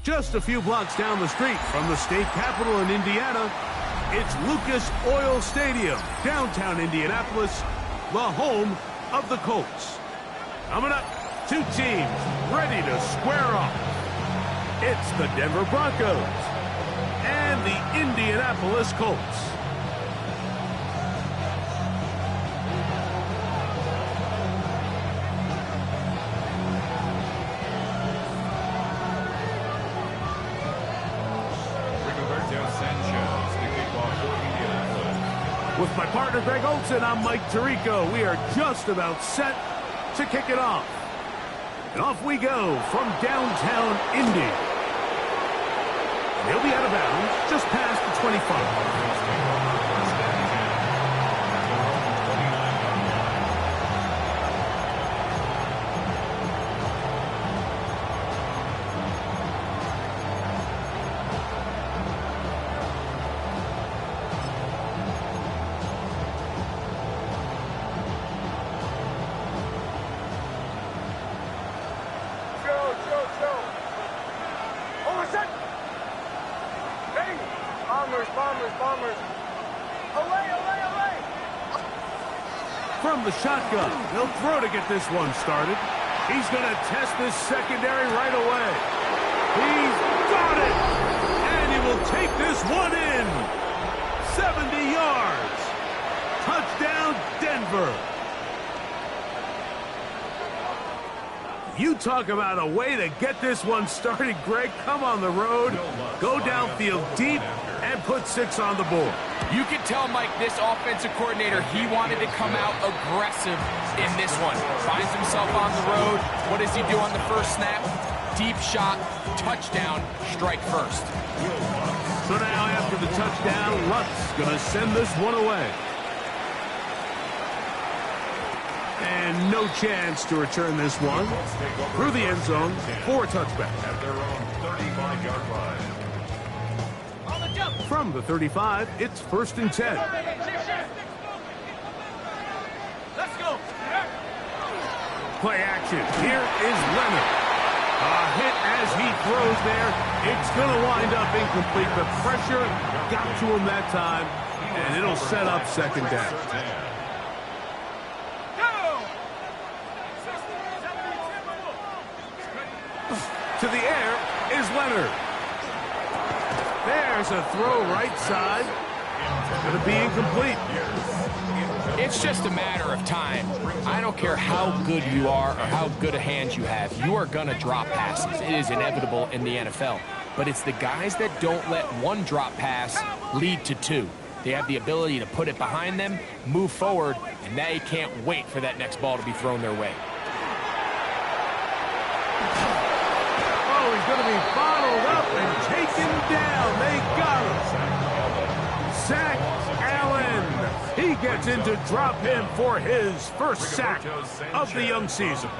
Just a few blocks down the street from the state capitol in Indiana, it's Lucas Oil Stadium, downtown Indianapolis, the home of the Colts. Coming up, two teams ready to square off. It's the Denver Broncos and the Indianapolis Colts. With my partner, Greg Olson, I'm Mike Tirico. We are just about set to kick it off. And off we go from downtown Indy. And he'll be out of bounds just past the 25. Bombers. Away. From the shotgun, he'll throw to get this one started. He's going to test this secondary right away. He's got it! And he will take this one in. 70 yards. Touchdown, Denver. You talk about a way to get this one started, Greg. Come on the road, go downfield deep, and put 6 on the board. You can tell, Mike, this offensive coordinator, he wanted to come out aggressive in this one. Finds himself on the road. What does he do on the first snap? Deep shot, touchdown, strike first. So now after the touchdown, Lunt's going to send this one away. And no chance to return this one through the end zone for a touchback. At their own 35-yard line. From the 35, it's 1st and 10. Let's go. Play action. Here is Leonard. A hit as he throws throws there. It's going to wind up incomplete. The pressure got to him that time, and it'll set up second down. To the air is Leonard. There's a throw right side. Going to be incomplete. It's just a matter of time. I don't care how good you are or how good a hand you have. You are going to drop passes. It is inevitable in the NFL. But it's the guys that don't let one drop pass lead to two. They have the ability to put it behind them, move forward, and they can't wait for that next ball to be thrown their way. Oh, he's going to be bottled up and taken down. They got him. Zach Allen. He gets in to drop him for his first sack of the young season.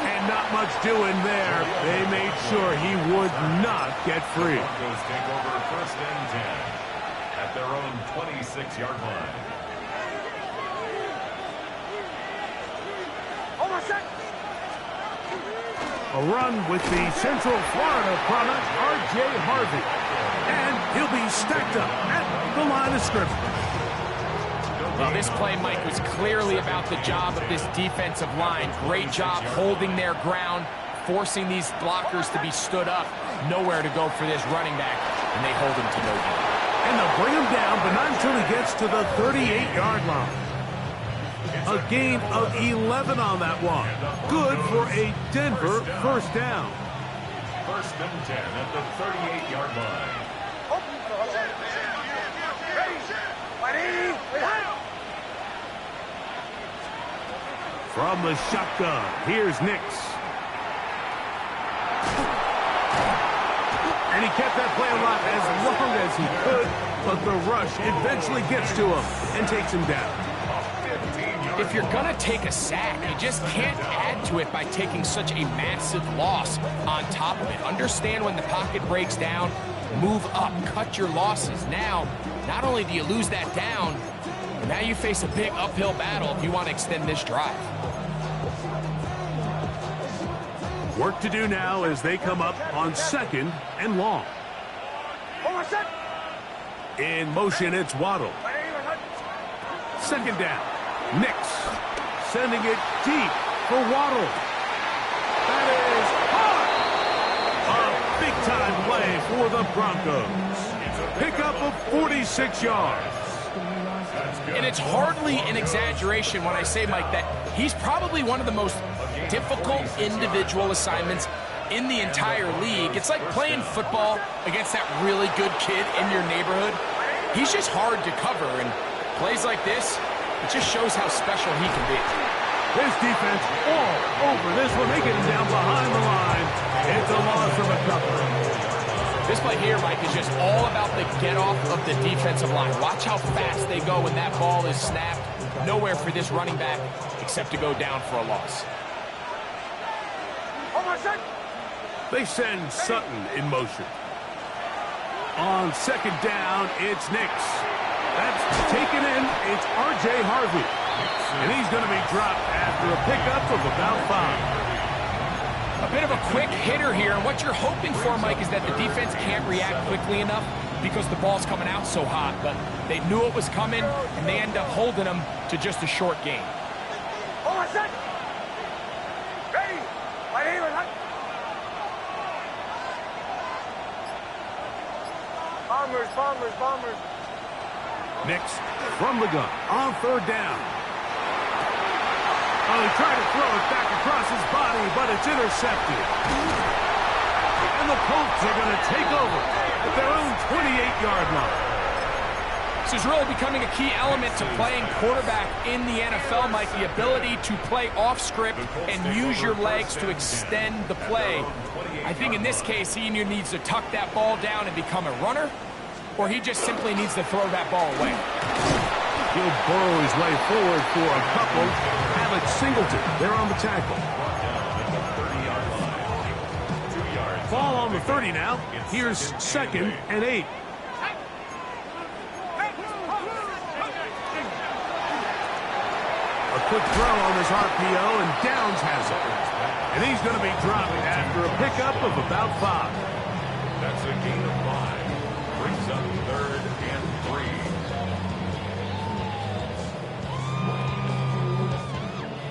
And not much doing there. They made sure he would not get free. Broncos take over first and 10 at their own 26-yard line. A run with the Central Florida product, R.J. Harvey. And he'll be stacked up at the line of scrimmage. Well, this play, Mike, was clearly about the job of this defensive line. Great job holding their ground, forcing these blockers to be stood up. Nowhere to go for this running back, and they hold him to no gain. And they'll bring him down, but not until he gets to the 38-yard line. A gain of 11 on that one. Good for a Denver first down. First and 10 at the 38-yard line. From the shotgun, here's Nix. And he kept that play alive as long as he could, but the rush eventually gets to him and takes him down. If you're going to take a sack, you just can't add to it by taking such a massive loss on top of it. Understand when the pocket breaks down, move up, cut your losses. Now, not only do you lose that down, but now you face a big uphill battle if you want to extend this drive. Work to do now as they come up on second and long. In motion, it's Waddle. Second down. Nix sending it deep for Waddle. That is hard. A big-time play for the Broncos. Pickup of 46 yards. And it's hardly an exaggeration when I say, Mike, that he's probably one of the most difficult individual assignments in the entire league. It's like playing football against that really good kid in your neighborhood. He's just hard to cover, and plays like this, it just shows how special he can be. This defense all over this one. They get him down behind the line. It's a loss of a couple. This play here, Mike, is just all about the get-off of the defensive line. Watch how fast they go when that ball is snapped. Nowhere for this running back except to go down for a loss. They send Sutton in motion. On second down, it's Nix. That's taken in. It's R.J. Harvey. And he's going to be dropped after a pickup of about 5. A bit of a quick hitter here, and what you're hoping for, Mike, is that the defense can't react quickly enough because the ball's coming out so hot, but they knew it was coming, and they end up holding them to just a short gain. Bombers. Nix from the gun on third down. Oh, he tried to throw it back across his body, but it's intercepted. And the Colts are going to take over at their own 28-yard line. This is really becoming a key element to playing quarterback in the NFL, Mike. The ability to play off script and use your legs to extend the play. I think in this case, he either needs to tuck that ball down and become a runner, or he just simply needs to throw that ball away. He'll burrow his way forward for a couple. Alex Singleton, they're on the tackle. Ball on the 30 now. Here's second and 8. A quick throw on this RPO, and Downs has it. And he's going to be dropped after a pickup of about 5. That's a gain of 5. Brings up 3rd and 3.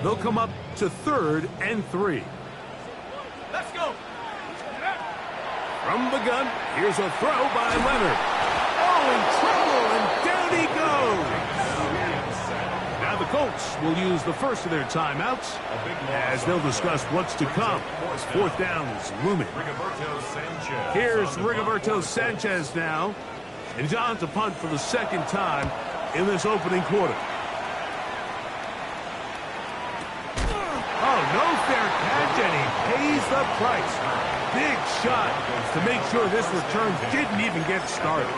They'll come up to 3rd and 3. Let's go. From the gun, here's a throw by Leonard. Oh, in trouble, and down he goes. Now the Colts will use the first of their timeouts as they'll discuss what's to come. 4th down is looming. Here's Rigoberto Sanchez now. And John's a punt for the 2nd time in this opening quarter. Oh, no fair catch, and he pays the price. Big shot to make sure this return didn't even get started.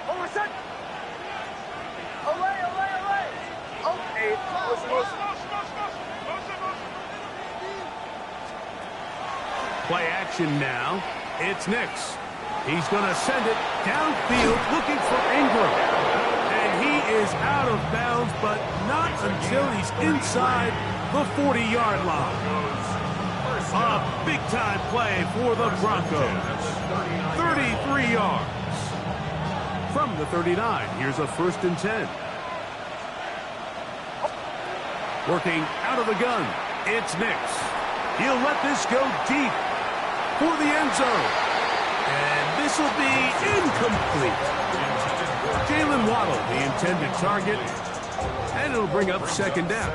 Over set. Away, away, away. Okay. Play action now. It's Nix. He's going to send it downfield looking for Ingram. And he is out of bounds, but not until he's inside the 40-yard line. A big-time play for the Broncos. 33 yards. From the 39, here's a 1st and 10. Working out of the gun, it's Nix. He'll let this go deep for the end zone. And this will be incomplete. Jalen Waddle, the intended target, and it'll bring up 2nd down.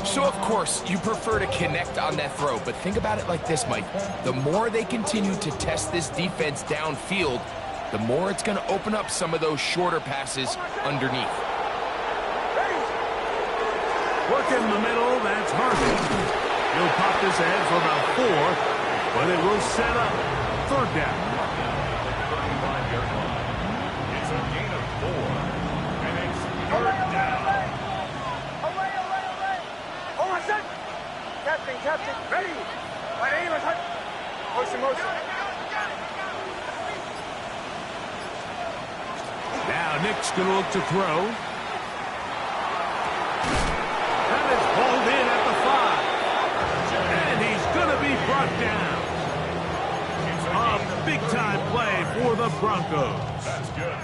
So, of course, you prefer to connect on that throw, but think about it like this, Mike. The more they continue to test this defense downfield, the more it's going to open up some of those shorter passes underneath. Working the middle, that's Harvey. He'll pop this ahead for about 4, but it will set up 3rd down. It's a gain of 4, and it's 3rd down. Away, away, away. Over set. Captain. Ready. My name is Hunt. Motion. Now Nick's going to look to throw. That is pulled in at the 5. And he's going to be brought down. A big-time play for the Broncos.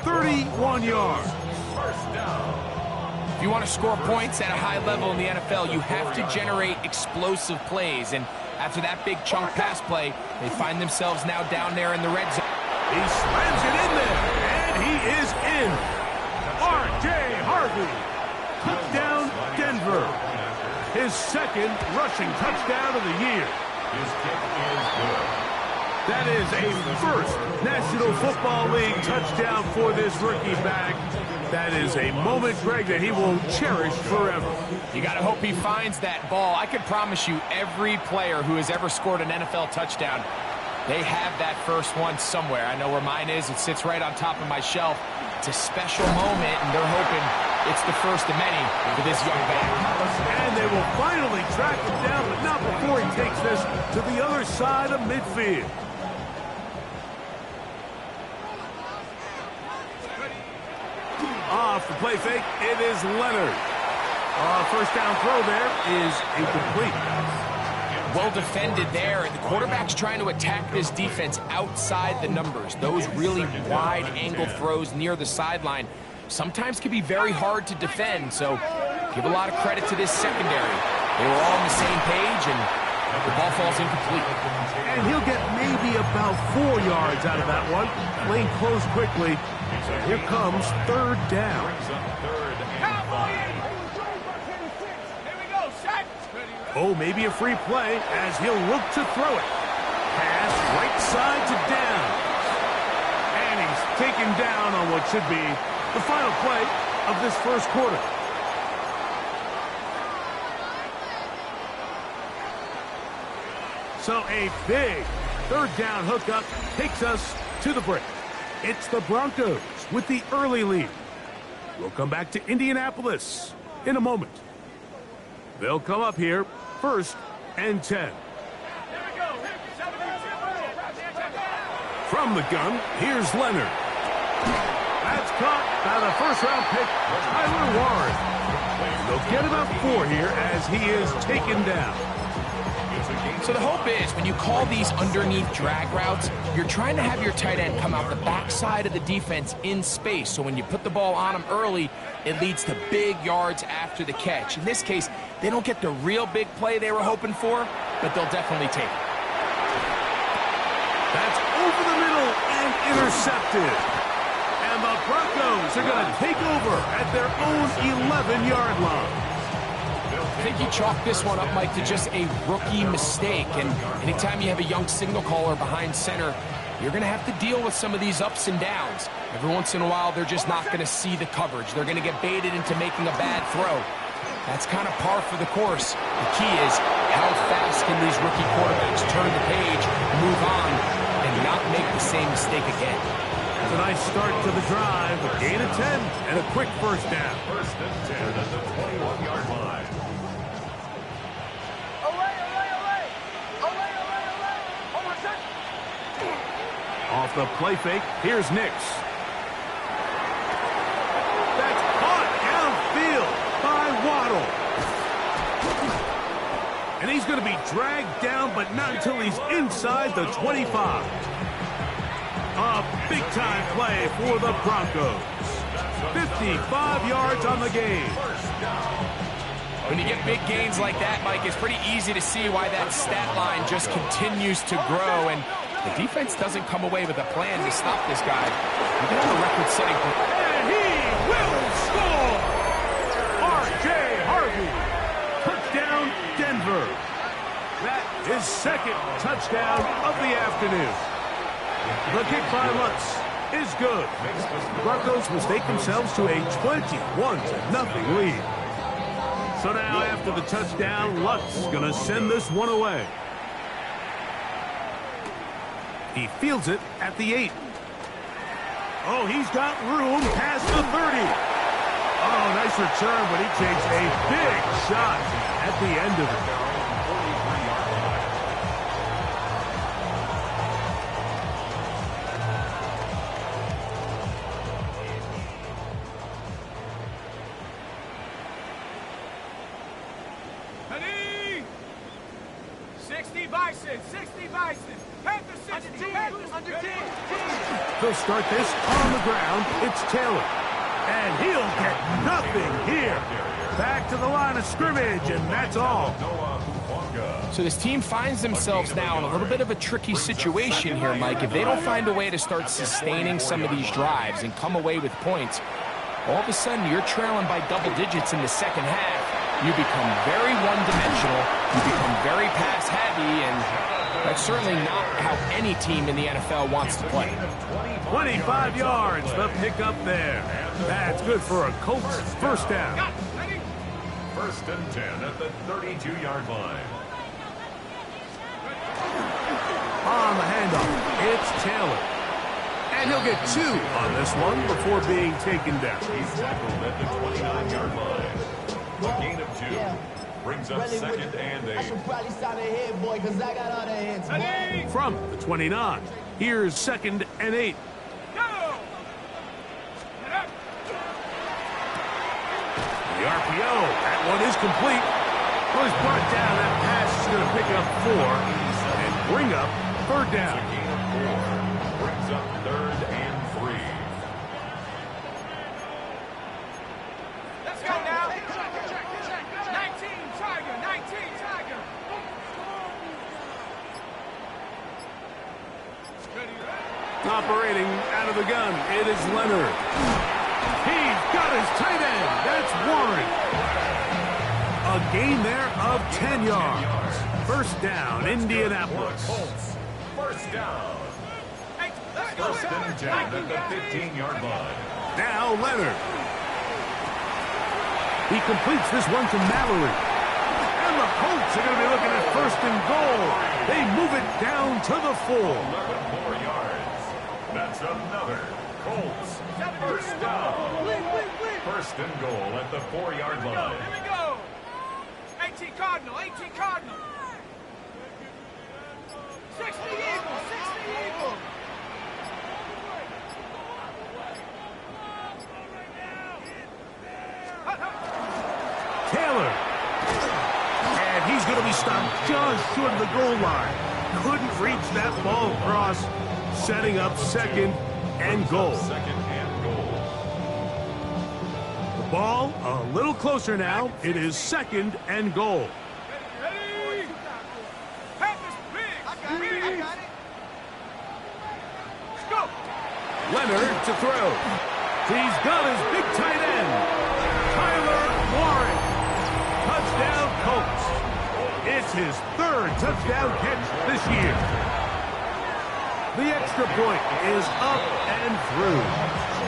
31 yards. 1st down. If you want to score points at a high level in the NFL, you have to generate explosive plays. And after that big chunk pass play, they find themselves now down there in the red zone. He slams it in there, and he is in. R.J. Harvey. Touchdown, Denver. His 2nd rushing touchdown of the year. His kick is good. That is a 1st National Football League touchdown for this rookie back. That is a moment, Greg, that he will cherish forever. You got to hope he finds that ball. I can promise you every player who has ever scored an NFL touchdown, they have that first one somewhere. I know where mine is. It sits right on top of my shelf. It's a special moment, and they're hoping it's the first of many for this young back. And they will finally track him down, but not before he takes this to the other side of midfield. Off the play fake, it is Leonard. 1st down throw there is incomplete. Well defended there, and the quarterback's trying to attack this defense outside the numbers. Those really wide angle throws near the sideline sometimes can be very hard to defend, so give a lot of credit to this secondary. They were all on the same page, and the ball falls incomplete. And he'll get maybe about 4 yards out of that one. Lane closed quickly. Here comes 3rd down. Oh, maybe a free play as he'll look to throw it. Pass right side to down. And he's taken down on what should be the final play of this 1st quarter. So a big 3rd down hookup takes us to the break. It's the Broncos with the early lead. We'll come back to Indianapolis in a moment. They'll come up here 1st and 10. Here we go. From the gun, here's Leonard. That's caught by the first-round pick, Tyler Warren. They'll get about 4 here as he is taken down. So the hope is when you call these underneath drag routes, you're trying to have your tight end come out the backside of the defense in space. So when you put the ball on him early, it leads to big yards after the catch. In this case, they don't get the real big play they were hoping for, but they'll definitely take it. That's over the middle and intercepted. And the Broncos are going to take over at their own 11-yard line. I think you chalk this one up, Mike, to just a rookie mistake. And anytime you have a young signal caller behind center, you're going to have to deal with some of these ups and downs. Every once in a while, they're just not going to see the coverage. They're going to get baited into making a bad throw. That's kind of par for the course. The key is how fast can these rookie quarterbacks turn the page, move on, and not make the same mistake again. It's a nice start to the drive. A gain of 10 and a quick first down. First and 10 at the 21-yard line. Off the play fake, here's Nix. That's caught downfield by Waddle. And he's going to be dragged down, but not until he's inside the 25. A big-time play for the Broncos. 55 yards on the game. When you get big gains like that, Mike, it's pretty easy to see why that stat line just continues to grow. And the defense doesn't come away with a plan to stop this guy. He got a record-setting. And he will score! R.J. Harvey. Touchdown, Denver. That is second touchdown of the afternoon. The kick by Lutz is good. The Broncos mistake themselves to a 21-0 lead. So now after the touchdown, Lutz is going to send this one away. He fields it at the 8. Oh, he's got room past the 30. Oh, nice return, but he takes a big shot at the end of it. They'll start this on the ground. It's Taylor. And he'll get nothing here. Back to the line of scrimmage, and that's all. So this team finds themselves now in a little bit of a tricky situation here, Mike. If they don't find a way to start sustaining some of these drives and come away with points, all of a sudden you're trailing by double digits in the second half. You become very one-dimensional. You become very pass-heavy, and that's certainly not how any team in the NFL wants to play. 25 yards, the pickup there. That's good for a Colts first down. First and 10 at the 32-yard line. On the handoff, it's Taylor. And he'll get 2 on this one before being taken down. He's tackled at the 29-yard line. A gain of 2. Brings up second and 8. I should probably start ahead, boy, because I got all the hands. From the 29, here's second and 8. The RPO, that one is complete. Well, he's brought down. That pass is going to pick up 4 and bring up third down. A gain of 4. Brings up third and 3. Let's go now. 19 Tiger, 19 Tiger. Operating out of the gun, it is Leonard. He's got his tight end. That's Warren. A gain there of 10 yards. First down, Indianapolis. First down. First and 10 at the 15-yard line. Now Leonard. He completes this one to Mallory. And the Colts are going to be looking at first and goal. They move it down to the 4. 11 more yards. That's another Colts first down. First and goal at the 4-yard line. Here we go. 18 Cardinal, 18 Cardinal. 60 Eagle, 60 Eagle. He's going to be stopped just short of the goal line. Couldn't reach that ball across, setting up second and goal. The ball a little closer now. It is second and goal. Ready? Pass is big. I got it. Let's go. Leonard to throw. He's got his big tight end, Tyler Warren. Touchdown, Colts. It's his third touchdown catch this year. The extra point is up and through.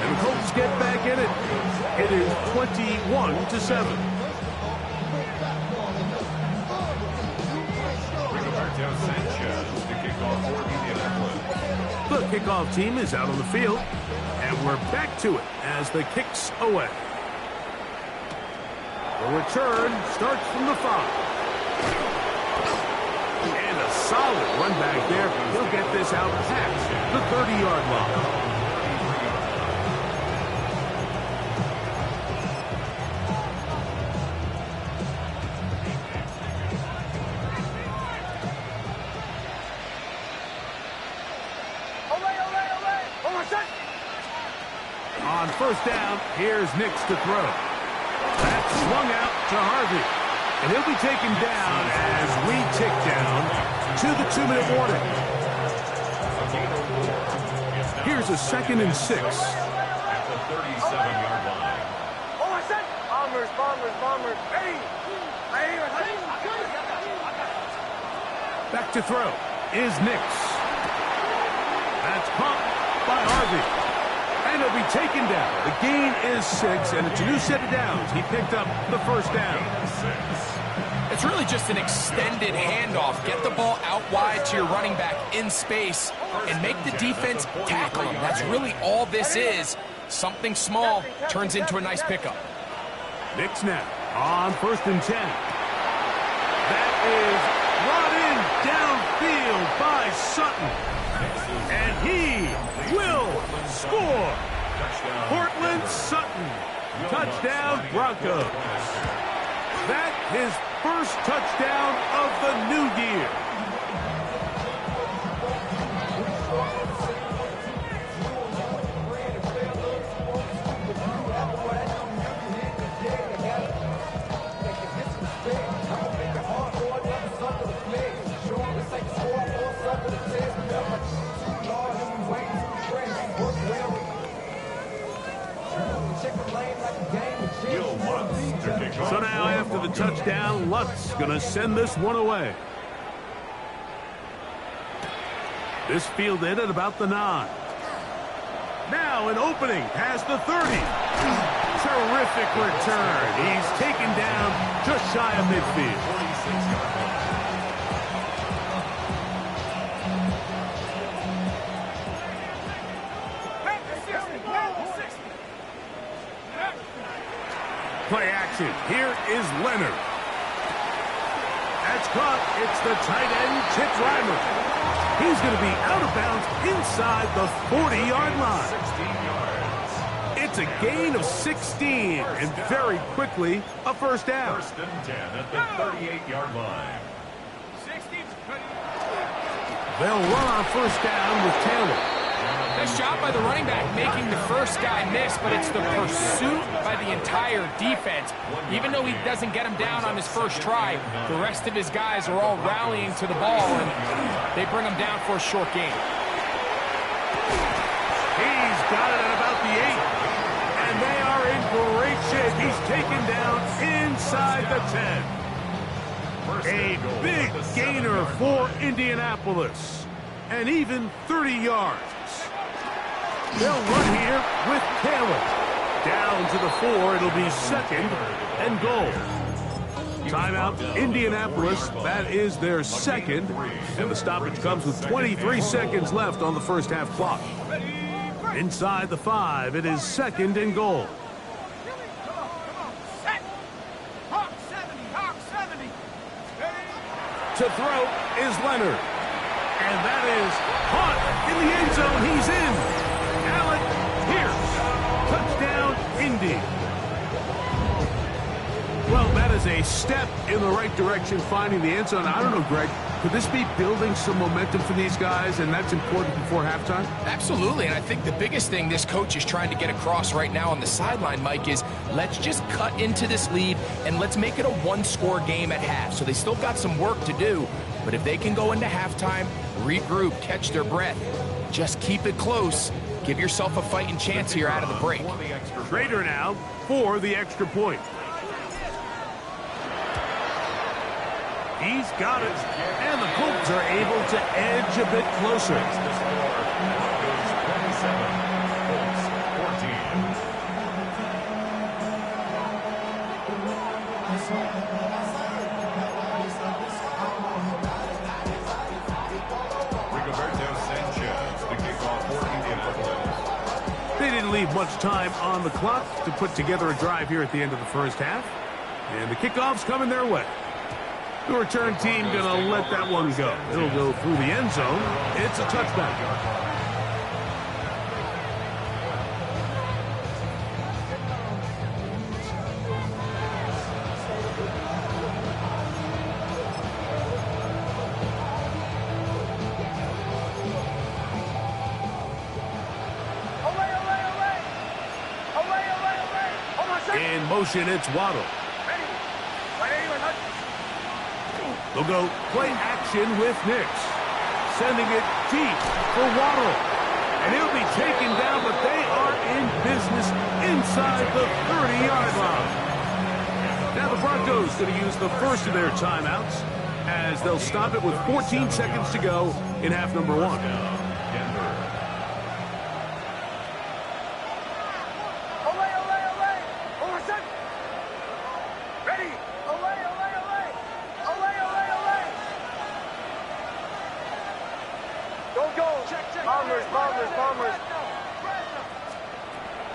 And the Colts get back in it. It is 21-7. The kickoff team is out on the field, and we're back to it as the kick's away. The return starts from the 5. And a solid run back there. He'll get this out past the 30-yard line. On first down, here's Nix to throw. That's swung out to Harvey. And he'll be taken down as we tick down to the 2-minute warning. Here's a 2nd and 6. At the 37-yard line. Bombers. Ready. Back to throw is Nix. That's caught by Harvey. And he'll be taken down. The gain is 6, and it's a new set of downs. He picked up the first down. It's really just an extended handoff. Get the ball out wide to your running back in space and make the defense tackle him. That's really all this is. Something small turns into a nice pickup. Nix now on 1st and 10. That is brought in downfield by Sutton. And he will score. Cortland Sutton. Touchdown, Broncos. That's his first touchdown of the new year. So now after the touchdown, Lutz gonna send this one away. This fielded at about the 9. Now an opening past the 30. Terrific return. He's taken down just shy of midfield. Play action. Here is Leonard. That's caught. It's the tight end, Chip Reimer. He's going to be out of bounds inside the 40-yard line. 16 yards. It's a gain of 16, and very quickly, a first down. 1st and 10 at the 38-yard line. They'll run on first down with Taylor. Nice job by the running back making the first guy miss, but it's the pursuit by the entire defense. Even though he doesn't get him down on his first try, the rest of his guys are all rallying to the ball, and they bring him down for a short gain. He's got it at about the 8, and they are in great shape. He's taken down inside the 10. A big gainer for Indianapolis, and even 30 yards. They'll run here with Taylor. Down to the 4, it'll be 2nd and goal. Timeout, Indianapolis. That is their 2nd, and the stoppage comes with 23 seconds left on the first half clock. Inside the 5, it is 2nd and goal. To throw is Leonard. And that is caught in the end zone. He's in. Alec Pierce. Touchdown, Indy. Well, that is a step in the right direction, finding the end zone. I don't know, Greg, could this be building some momentum for these guys, and that's important before halftime? Absolutely, and I think the biggest thing this coach is trying to get across right now on the sideline, Mike, is let's just cut into this lead, and let's make it a one-score game at half. So they still got some work to do, but if they can go into halftime, regroup, catch their breath, just keep it close, give yourself a fighting chance here out of the break. Trader now for the extra point. He's got it, and the Colts are able to edge a bit closer. They didn't leave much time on the clock to put together a drive here at the end of the first half, and the kickoff's coming their way. The return team going to let that one go. It'll go through the end zone. It's a touchback. In motion, it's Waddle. They'll go play action with Nix. Sending it deep for Waddle. And he'll be taken down, but they are in business inside the 30-yard line. Now the Broncos going to use the first of their timeouts as they'll stop it with 14 seconds to go in half number one.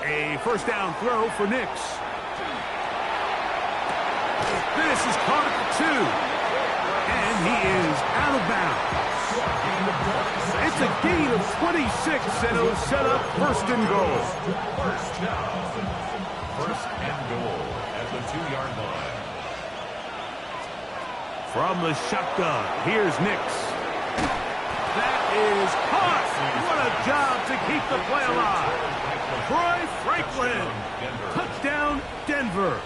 A first down throw for Nix. This is caught at the 2. And he is out of bounds. It's a gain of 26, and it'll set up first and goal. First down. First and goal at the 2-yard line. From the shotgun, here's Nix. That is caught. What a job to keep the play alive. Troy Franklin. Touchdown, Denver.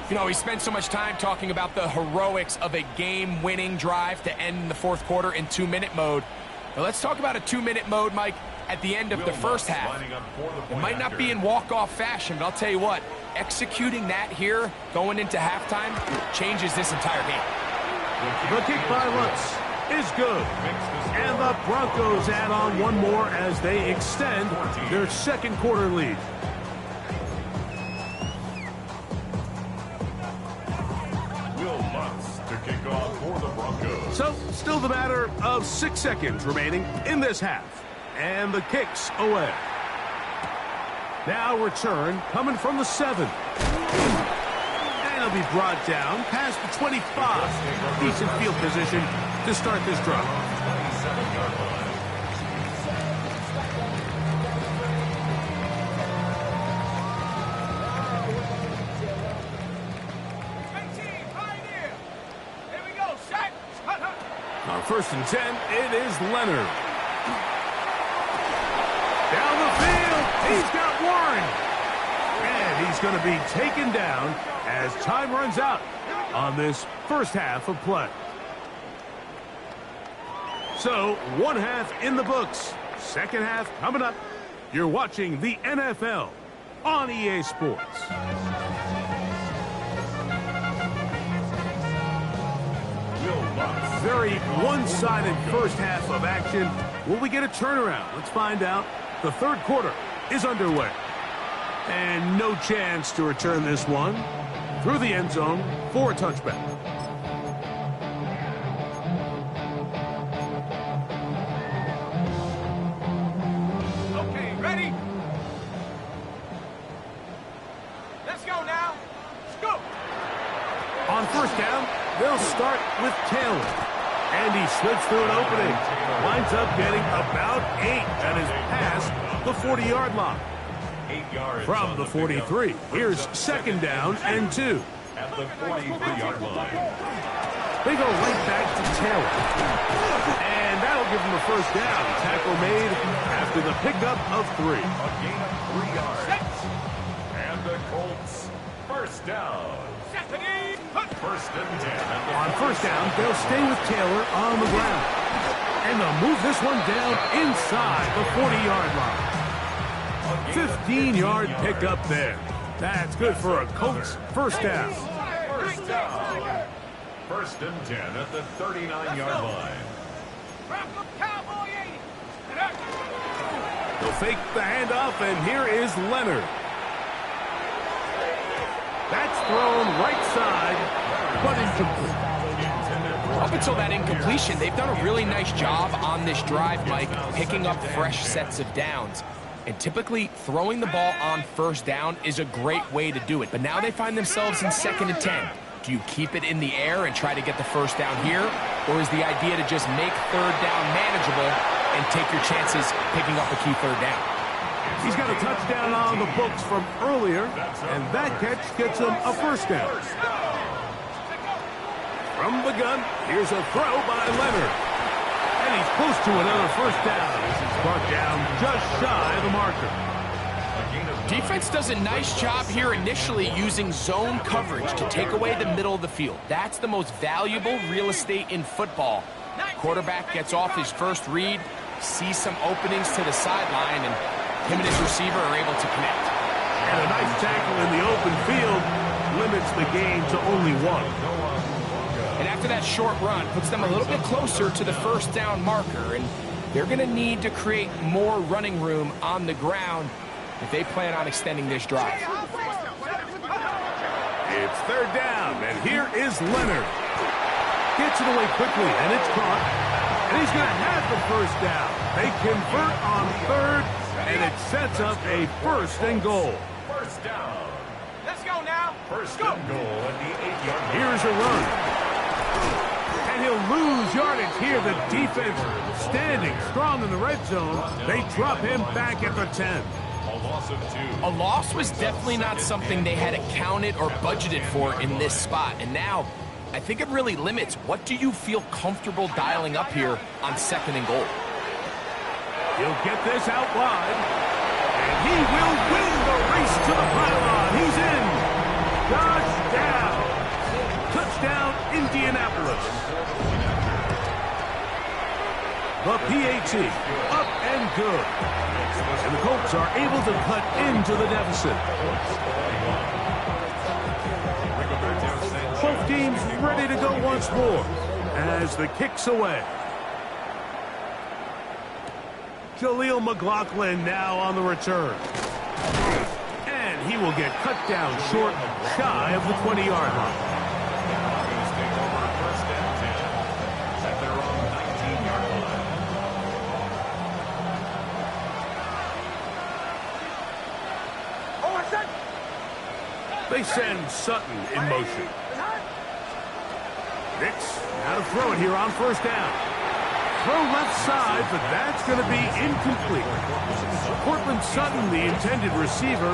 You know, we spent so much time talking about the heroics of a game-winning drive to end the fourth quarter in 2-minute mode. Now let's talk about a 2-minute mode, Mike, at the end of the first half. It might not be in walk-off fashion, but I'll tell you what, executing that here, going into halftime, changes this entire game. The kick by Lutz is good. And the Broncos add on one more as they extend their second quarter lead. To kick off for the Broncos. So, still the matter of 6 seconds remaining in this half. And the kick's away. Now return coming from the 7. And it'll be brought down past the 25. Decent field position to start this drive. 27-yard line. On first and 10, it is Leonard. Down the field, he's got Warren. And he's going to be taken down as time runs out on this first half of play. So, one half in the books. Second half coming up. You're watching the NFL on EA Sports. Very one-sided first half of action. Will we get a turnaround? Let's find out. The third quarter is underway. And no chance to return this one through the end zone for a touchback. Okay, ready? Let's go now. Let's go. On first down, they'll start with Taylor. And he slips through an opening. Winds up getting about 8 that is past the 40-yard line. 8 yards. From the 43, here's second down and 2. At the 43-yard line. They go right back to Taylor. And that'll give them a first down. Tackle made after the pickup of 3. A gain of 3 yards. And the Colts, first down. First and 10. On first down, they'll stay with Taylor on the ground. And they'll move this one down inside the 40-yard line. 15-yard pickup there. That's good for a Colts first down. First down. First and 10 at the 39-yard line. They'll fake the handoff, and here is Leonard. That's thrown right side, but incomplete. Up until that incompletion, they've done a really nice job on this drive, Mike, picking up fresh sets of downs. And typically, throwing the ball on first down is a great way to do it. But now they find themselves in second and 10. Do you keep it in the air and try to get the first down here? Or is the idea to just make third down manageable and take your chances picking up a key third down? He's got a touchdown on the books from earlier, and that catch gets him a first down. From the gun, here's a throw by Leonard. And he's close to another first down. This is brought down just shy of the marker. Defense does a nice job here initially using zone coverage to take away the middle of the field. That's the most valuable real estate in football. Quarterback gets off his first read, sees some openings to the sideline, and him and his receiver are able to connect. And a nice tackle in the open field limits the game to only 1. And after that short run, puts them a little bit closer to the first down marker, and they're going to need to create more running room on the ground if they plan on extending this drive. It's third down, and here is Leonard. Gets it away quickly, and it's caught. And he's going to have the first down. They convert on third, and it sets up a first and goal. First down. Let's go now. First and goal at the 8-yard line. Here's a run. And he'll lose yardage here. The defense standing strong in the red zone. They drop him back at the 10. A loss of 2. A loss was definitely not something they had accounted or budgeted for in this spot. And now, I think it really limits what do you feel comfortable dialing up here on second and goal. He'll get this out wide. And he will win the race to the pylon. He's in. Touchdown. Touchdown, Indianapolis. The PAT, up and good. And the Colts are able to cut into the deficit. Both teams ready to go once more as the kick's away. Jaleel McLaughlin now on the return. And he will get cut down short, shy of the 20-yard line. They send Sutton in motion. Nix, now to throw it here on first down. Throw left side, but that's going to be incomplete. Cortland Sutton, the intended receiver,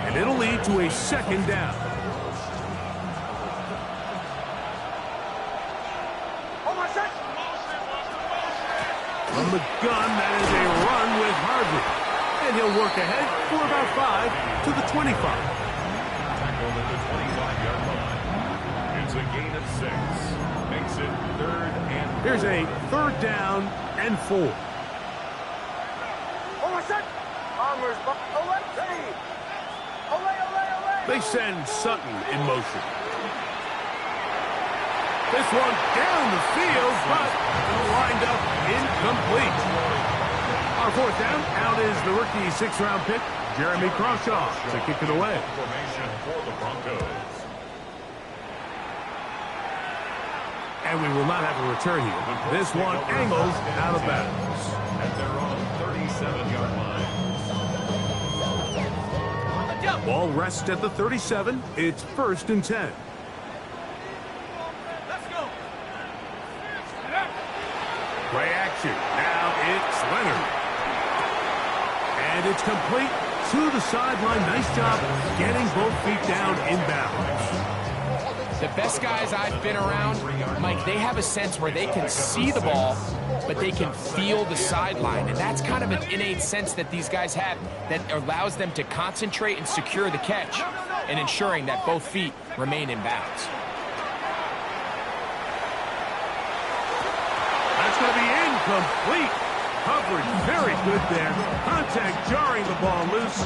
and it'll lead to a second down. From the gun, that is a run with Harvey. And he'll work ahead for about 5 to the 25. At the 25-yard line. It's a gain of 6. Makes it third and 4. Here's a third down and 4. They send Sutton in motion. This one down the field, but lined up incomplete. On fourth down, out is the rookie 6th-round pick, Jeremy Crawshaw, to kick it away. Formation for the Broncos. And we will not have a return here. This one angles out of bounds. At their own 37-yard line. Ball rests at the 37. It's first and 10. Let's go. Play action. Now it's Leonard. And it's complete to the sideline. Nice job getting both feet down inbounds. The best guys I've been around, Mike, they have a sense where they can see the ball, but they can feel the sideline. And that's kind of an innate sense that these guys have that allows them to concentrate and secure the catch and ensuring that both feet remain in bounds. That's going to be incomplete. Coverage very good there. Contact jarring the ball loose.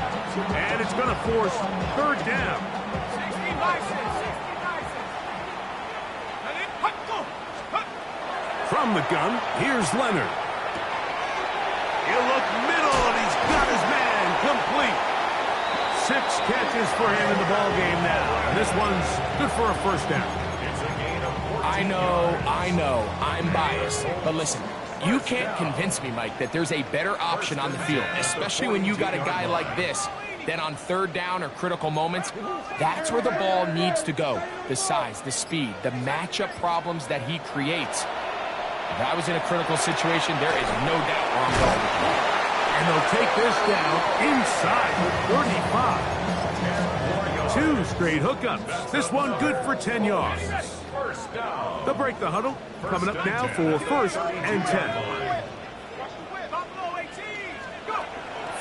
And it's going to force third down. From the gun, here's Leonard. He'll look middle, and he's got his man complete. 6 catches for him in the ball game now. And this one's good for a first down. I know, I'm biased. But listen, you can't convince me, Mike, that there's a better option on the field, especially when you got a guy like this, then on third down or critical moments. That's where the ball needs to go. The size, the speed, the matchup problems that he creates. If I was in a critical situation, there is no doubt where I'm going with the ball. And they'll take this down inside the 35. 2 straight hookups. This one good for 10 yards. They'll break the huddle. Coming up now for first and 10.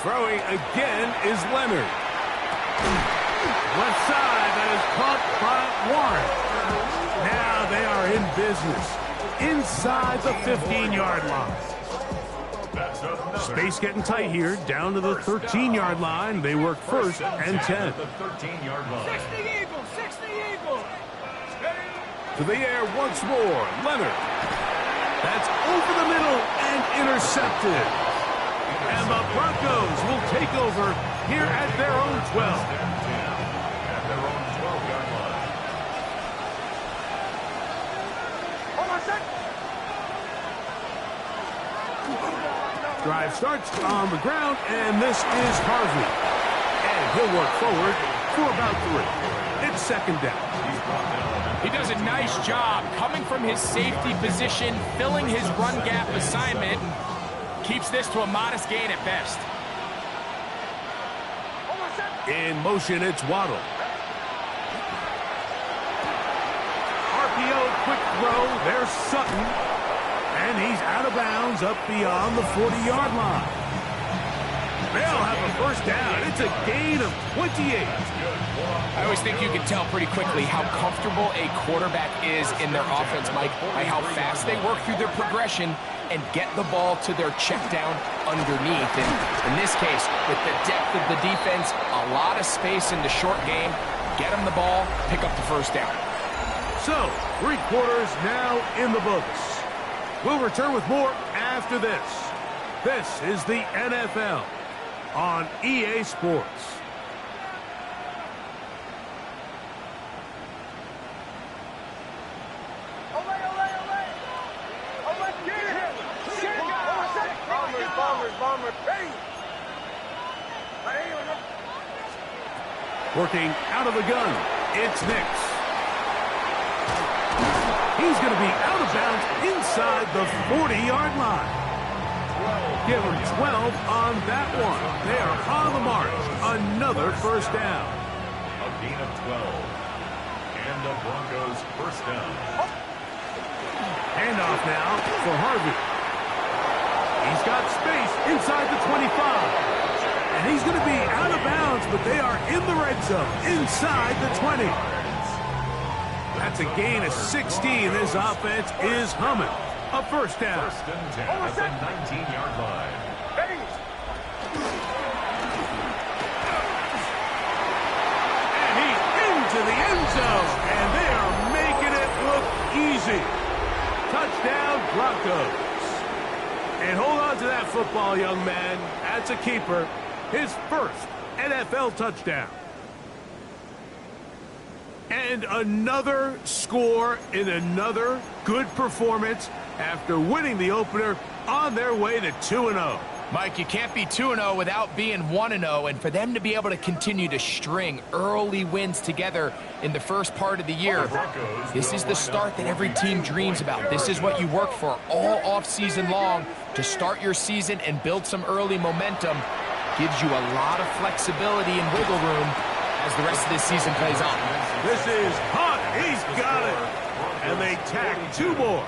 Throwing again is Leonard. Left side, that is caught by Warren. Now they are in business. Inside the 15-yard line. Space getting tight here, down to the 13-yard line. They work first and 10. 60 Eagles. To the air once more, Leonard. That's over the middle and intercepted. And the Broncos will take over here at their own 12. Drive starts on the ground, and this is Harvey. And he'll work forward for about 3. It's second down. He does a nice job coming from his safety position, filling his run gap assignment, and keeps this to a modest gain at best. In motion, it's Waddle. RPO, quick throw. There's Sutton. And he's out of bounds up beyond the 40-yard line. They'll have a first down. It's a gain of 28. I always think you can tell pretty quickly how comfortable a quarterback is in their offense, Mike, by how fast they work through their progression and get the ball to their check down underneath. And in this case, with the depth of the defense, a lot of space in the short game, get them the ball, pick up the first down. So, 3 quarters now in the books. We'll return with more after this. This is the NFL on EA Sports. Working out of the gun, it's Nix. He's going to be out of bounds inside the 40-yard line. Give him 12 on that one. They are on the march. Another first down. A gain of 12. And the Broncos first down. Handoff now for Harvey. He's got space inside the 25. And he's going to be out of bounds, but they are in the red zone inside the 20. That's a gain of 16. This offense is humming. A first down. First and 10 at the 19-yard line. And he's into the end zone. And they are making it look easy. Touchdown, Broncos. And hold on to that football, young man. That's a keeper. His first NFL touchdown. And another score in another good performance after winning the opener on their way to 2-0. Mike, you can't be 2-0 without being 1-0, and for them to be able to continue to string early wins together in the first part of the year, this is the start that every team dreams about. This is what you work for all offseason long, to start your season and build some early momentum. gives you a lot of flexibility and wiggle room as the rest of this season plays on. This is hot. He's got it. And they tack 2 more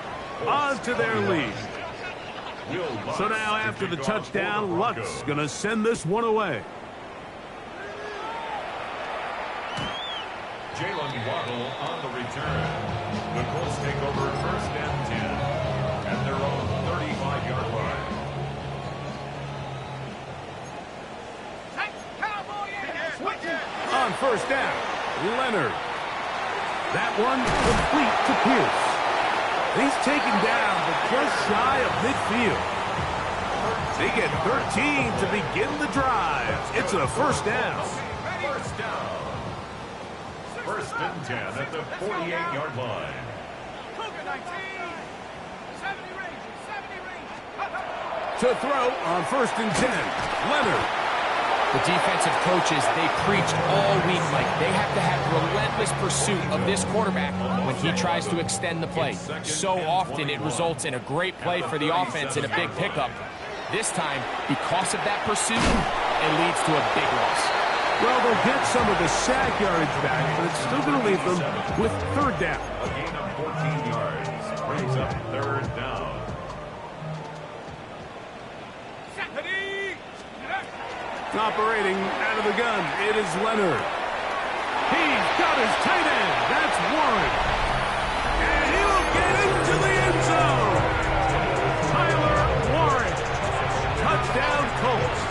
onto their lead. So now after the touchdown, Luck's going to send this one away. Jalen Waddle on the return. The Colts take over 1st and 10 at their own 35-yard line. On 1st down, Leonard. That one complete to Pierce. He's taken down, but just shy of midfield. They get 13 to begin the drive. It's a 1st down. 1st down. 1st and 10 at the 48-yard line. To throw on 1st and 10, Leonard. The defensive coaches, they preach all week, Mike. They have to have relentless pursuit of this quarterback when he tries to extend the play. So often it results in a great play for the offense and a big pickup. This time, because of that pursuit, it leads to a big loss. Well, they'll get some of the sack yardage back, but it's still going to leave them with 3rd down. A gain of 14 yards brings up 3rd down. Operating out of the gun, it is Leonard. He's got his tight end. That's Warren. And he will get into the end zone. Tyler Warren. Touchdown Colts.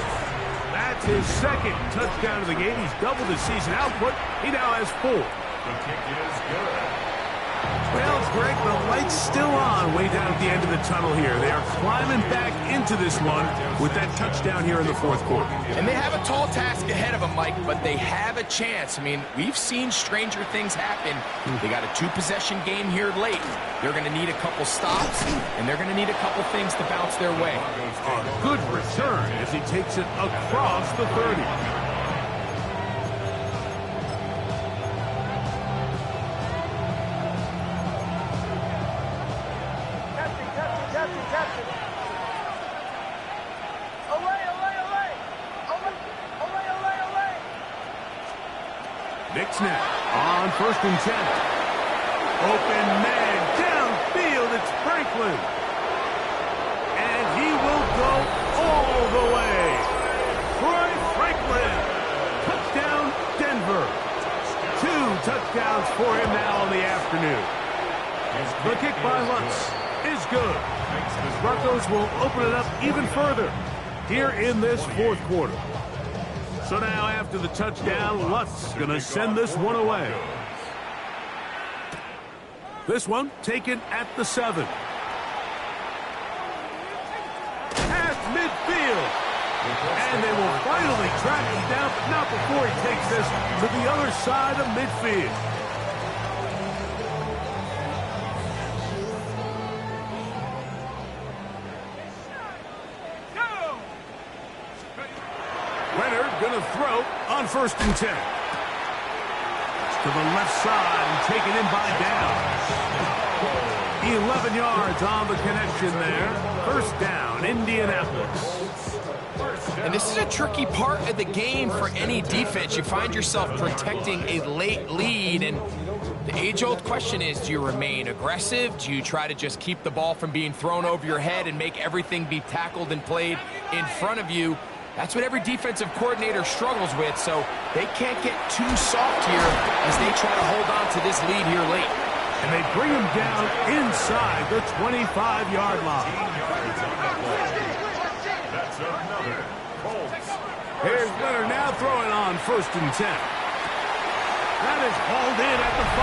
That's his 2nd touchdown of the game. He's doubled his season output. He now has 4. The kick is good. Well, Greg, the light's still on way down at the end of the tunnel here. They are climbing back into this one with that touchdown here in the 4th quarter. And they have a tall task ahead of them, Mike, but they have a chance. I mean, we've seen stranger things happen. They got a 2-possession game here late. They're going to need a couple stops, and they're going to need a couple things to bounce their way. A good return as he takes it across the 30. Nick snap on 1st and 10. Open man downfield. It's Franklin. And he will go all the way. Troy Franklin. Touchdown, Denver. 2 touchdowns for him now in the afternoon. The kick by Lutz is good. Broncos will open it up even further here in this 4th quarter. So now after the touchdown, Lutz going to send this one away. This one taken at the 7. Past midfield. And they will finally track him down, but not before he takes this to the other side of midfield. Leonard going to throw on 1st and 10. To the left side and taken in by Downs. 11 yards on the connection there. 1st down, Indianapolis. And this is a tricky part of the game for any defense. You find yourself protecting a late lead, and the age-old question is, do you remain aggressive? Do you try to just keep the ball from being thrown over your head and make everything be tackled and played in front of you? That's what every defensive coordinator struggles with, so they can't get too soft here as they try to hold on to this lead here late. And they bring him down inside the 25-yard line. That's another Colts. Here's Leonard now throwing on 1st and 10. That is hauled in at the 5.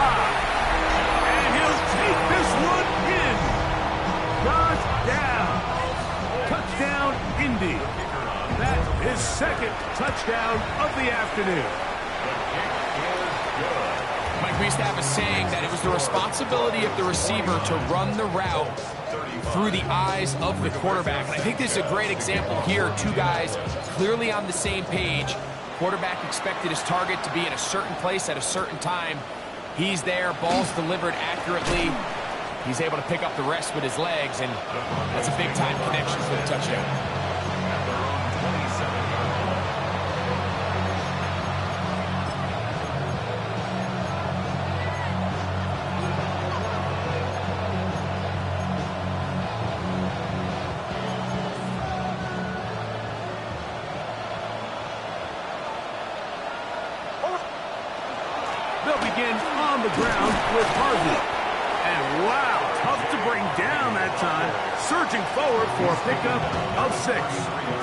And he'll take this one in. Touchdown, Indy. That's his 2nd touchdown of the afternoon. Mike, we used to have a saying that it was the responsibility of the receiver to run the route through the eyes of the quarterback. And I think this is a great example here. 2 guys clearly on the same page. Quarterback expected his target to be in a certain place at a certain time. He's there, ball's delivered accurately. He's able to pick up the rest with his legs, and that's a big-time connection for the touchdown. on the ground with Harvey. And wow, tough to bring down that time. Surging forward for a pickup of 6.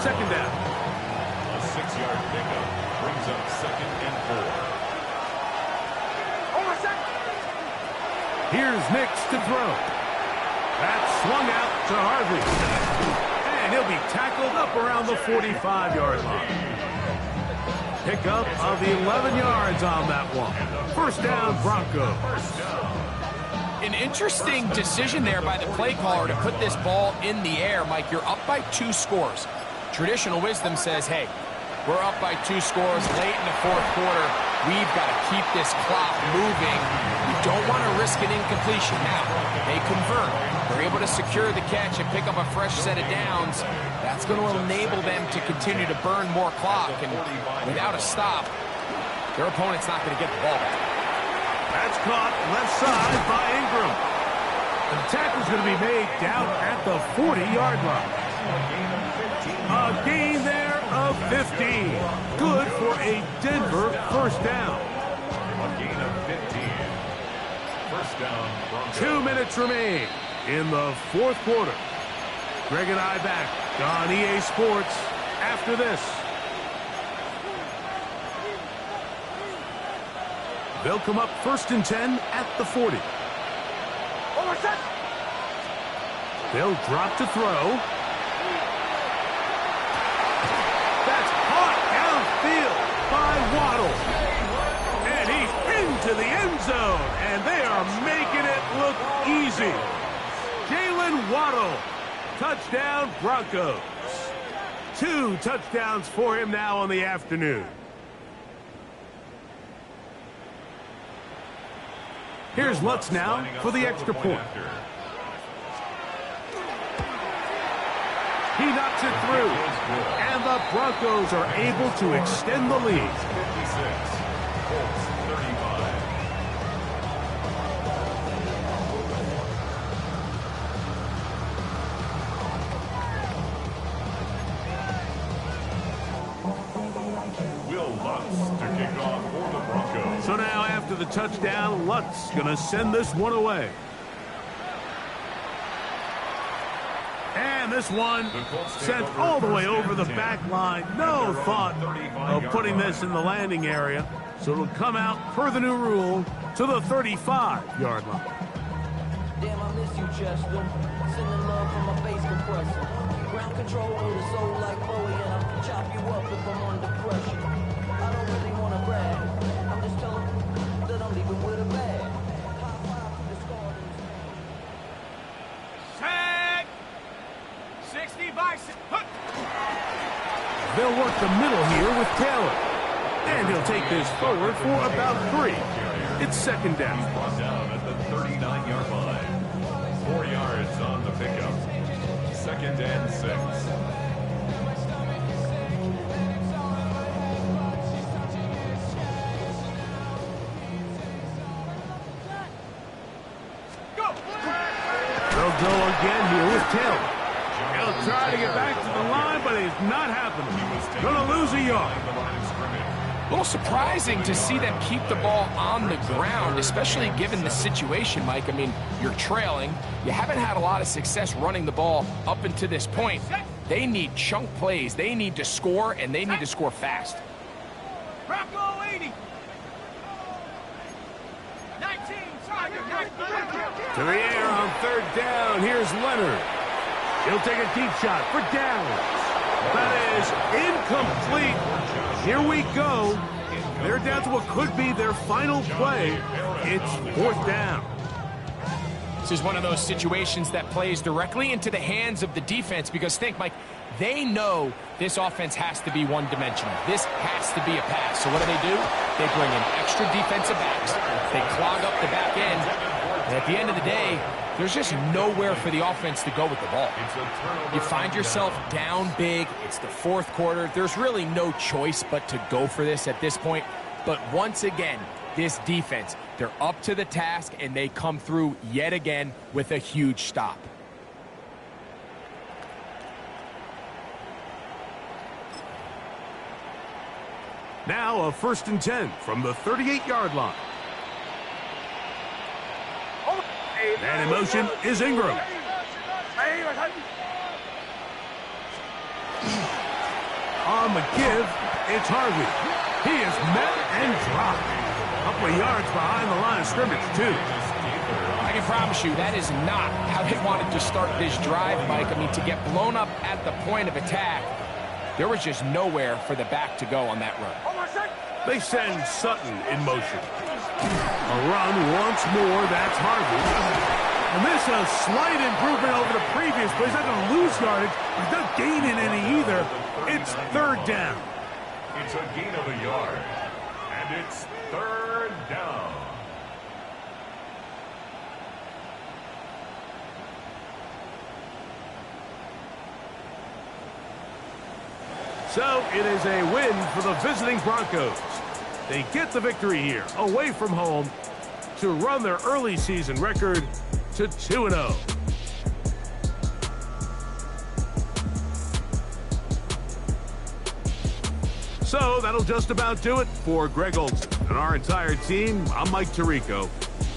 Second down. A 6-yard pickup brings up 2nd and 4. Here's Nix to throw. That's swung out to Harvey. And he'll be tackled up around the 45-yard line. Pickup of 11 yards on that one. First down, Broncos. An interesting decision there by the play caller to put this ball in the air. Mike, you're up by 2 scores. Traditional wisdom says, hey, we're up by 2 scores late in the 4th quarter. We've got to keep this clock moving. We don't want to risk an incompletion. Now, they convert. They're able to secure the catch and pick up a fresh set of downs. That's going to enable them to continue to burn more clock. And without a stop, their opponent's not going to get the ball back. That's caught left side by Ingram. The tackle's going to be made down at the 40-yard line. A gain there of 15. Good for a Denver first down. A gain of 15. First down, Broncos. 2 minutes remain in the 4th quarter. Greg and I back on EA Sports after this. They'll come up 1st and 10 at the 40. They'll drop to throw. That's caught downfield by Waddle. And he's into the end zone. And they are making it look easy. Jalen Waddle. Touchdown, Broncos. 2 touchdowns for him now on the afternoon. Here's Lutz now for the extra point. He knocks it through. And the Broncos are able to extend the lead. 56, Colts 35. Will Lutz to kick off for the Broncos. So now after the touchdown, Lutz going to send this one away. And this one sent all the way over the back line. No thought of putting this in the landing area. So it'll come out per the new rule to the 35-yard line. Damn, I miss you, Chester. Sending love from my bass compressor. Ground control with a soul like Bowie, and I'll chop you up if I'm under pressure. I don't really want to brag. I'm just telling you that I'm leaving with a bag. High five to the squad. Tag! 60 by 6. They'll work the middle here with Taylor. And he'll take this forward for about 3. It's second down. He's brought down at the 39-yard line. 4 yards on the pickup. Second and 6. They'll go again here with Taylor. He'll try to get back to the line, but it's not happening. Gonna lose a yard. A little surprising to see them keep the ball on the ground, especially given the situation, Mike. I mean, you're trailing. You haven't had a lot of success running the ball up until this point. They need chunk plays. They need to score, and they need to score fast. Bronco 80. 19. To the air on 3rd down. Here's Leonard. He'll take a deep shot for Dallas. That is incomplete. Here we go. They're down to what could be their final play. It's 4th down. This is one of those situations that plays directly into the hands of the defense because think, Mike, they know this offense has to be one-dimensional. This has to be a pass. So what do? They bring in extra defensive backs. They clog up the back end. And at the end of the day, there's just nowhere for the offense to go with the ball. You find yourself down big. It's the 4th quarter. There's really no choice but to go for this at this point. But once again, this defense, they're up to the task, and they come through yet again with a huge stop. Now a 1st and 10 from the 38-yard line. And in motion is Ingram. On the give, it's Harvey. He is met and dropped. A couple of yards behind the line of scrimmage, too. I can promise you that is not how they wanted to start this drive, Mike. I mean, to get blown up at the point of attack, there was just nowhere for the back to go on that run. They send Sutton in motion. A run once more, that's Harvey. And this is a slight improvement over the previous play. He's not going to lose yardage. He's not gaining any either. It's third down. It's a gain of a yard. And it's third down. So it is a win for the visiting Broncos. They get the victory here, away from home, to run their early season record to 2-0. So that'll just about do it for Greg Olson and our entire team. I'm Mike Tirico.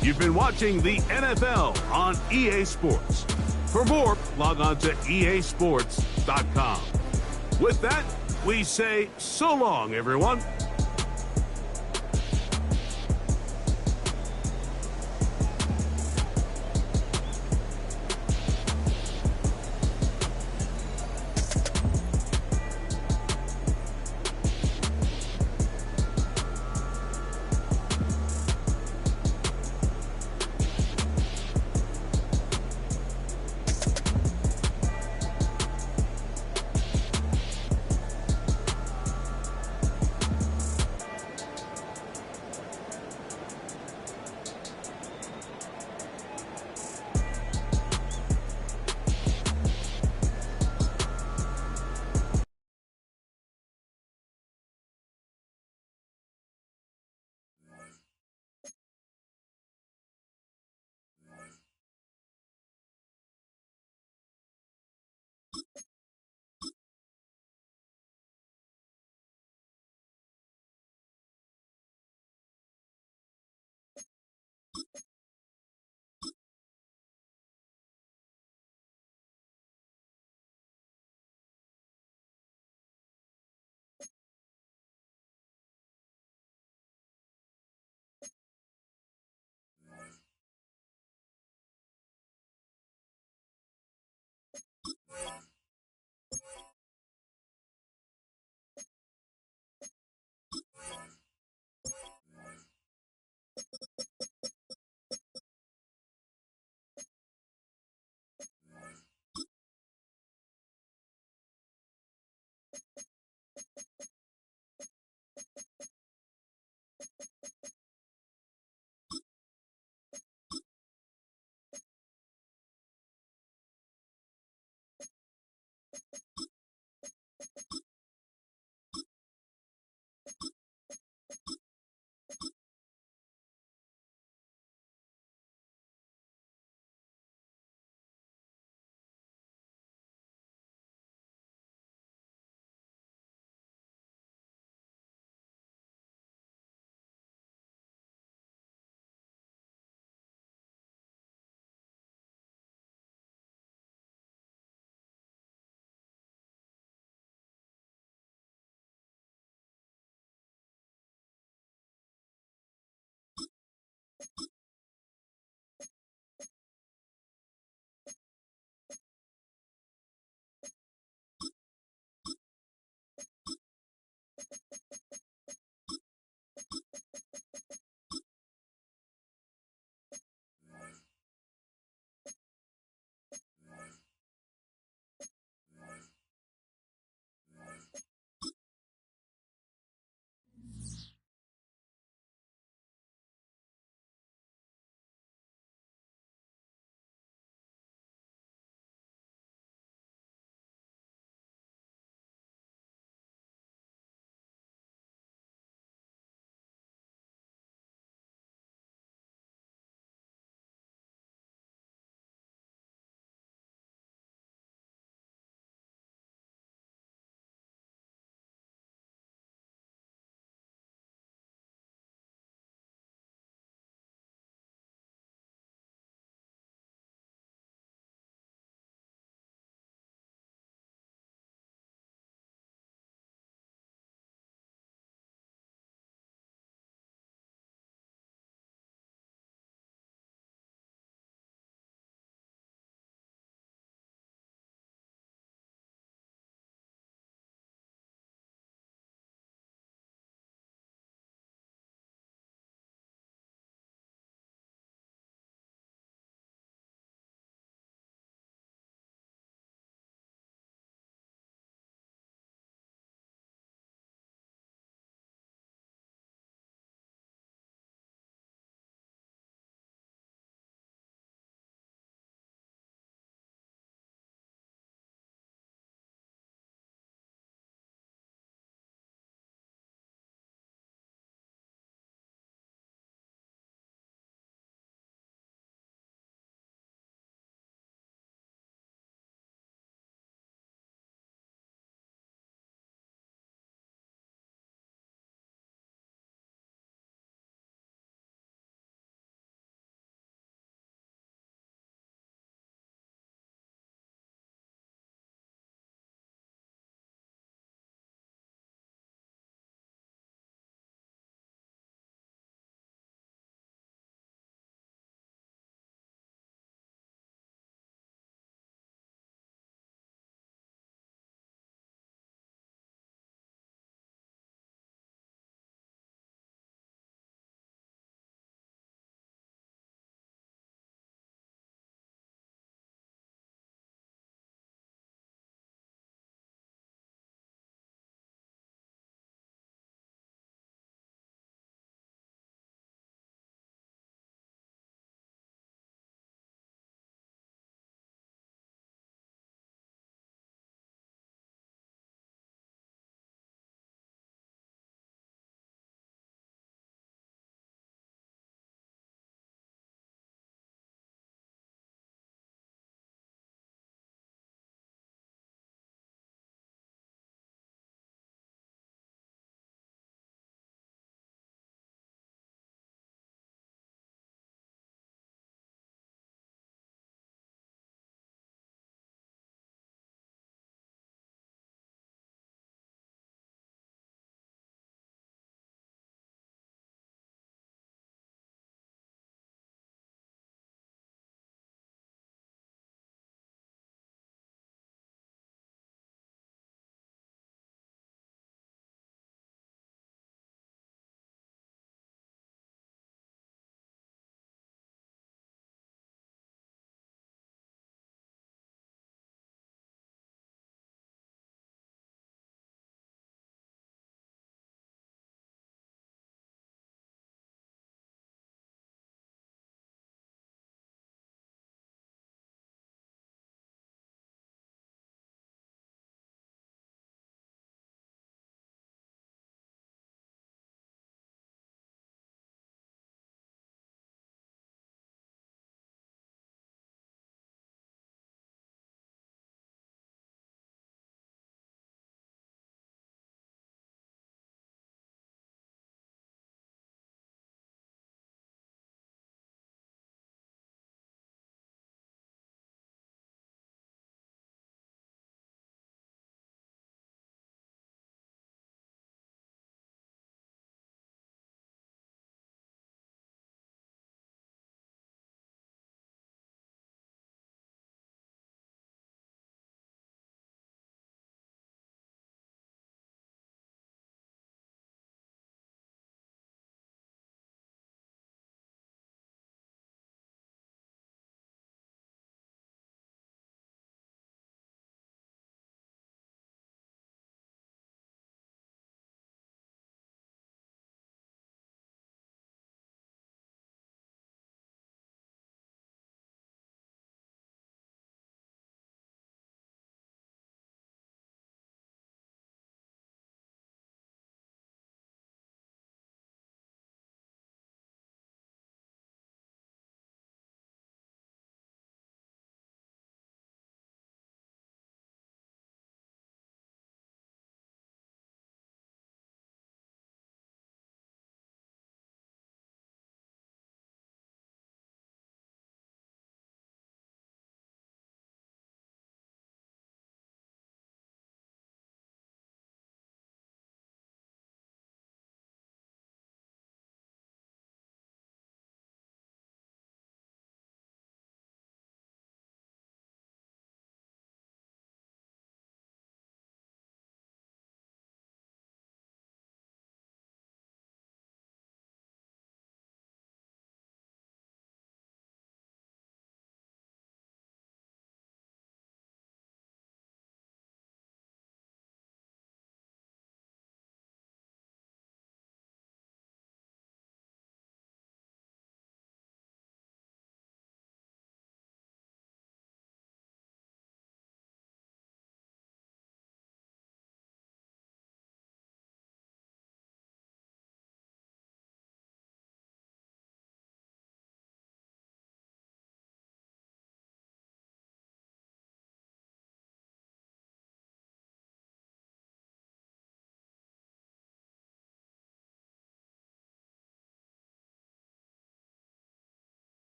You've been watching the NFL on EA Sports. For more, log on to easports.com. With that, we say so long, everyone.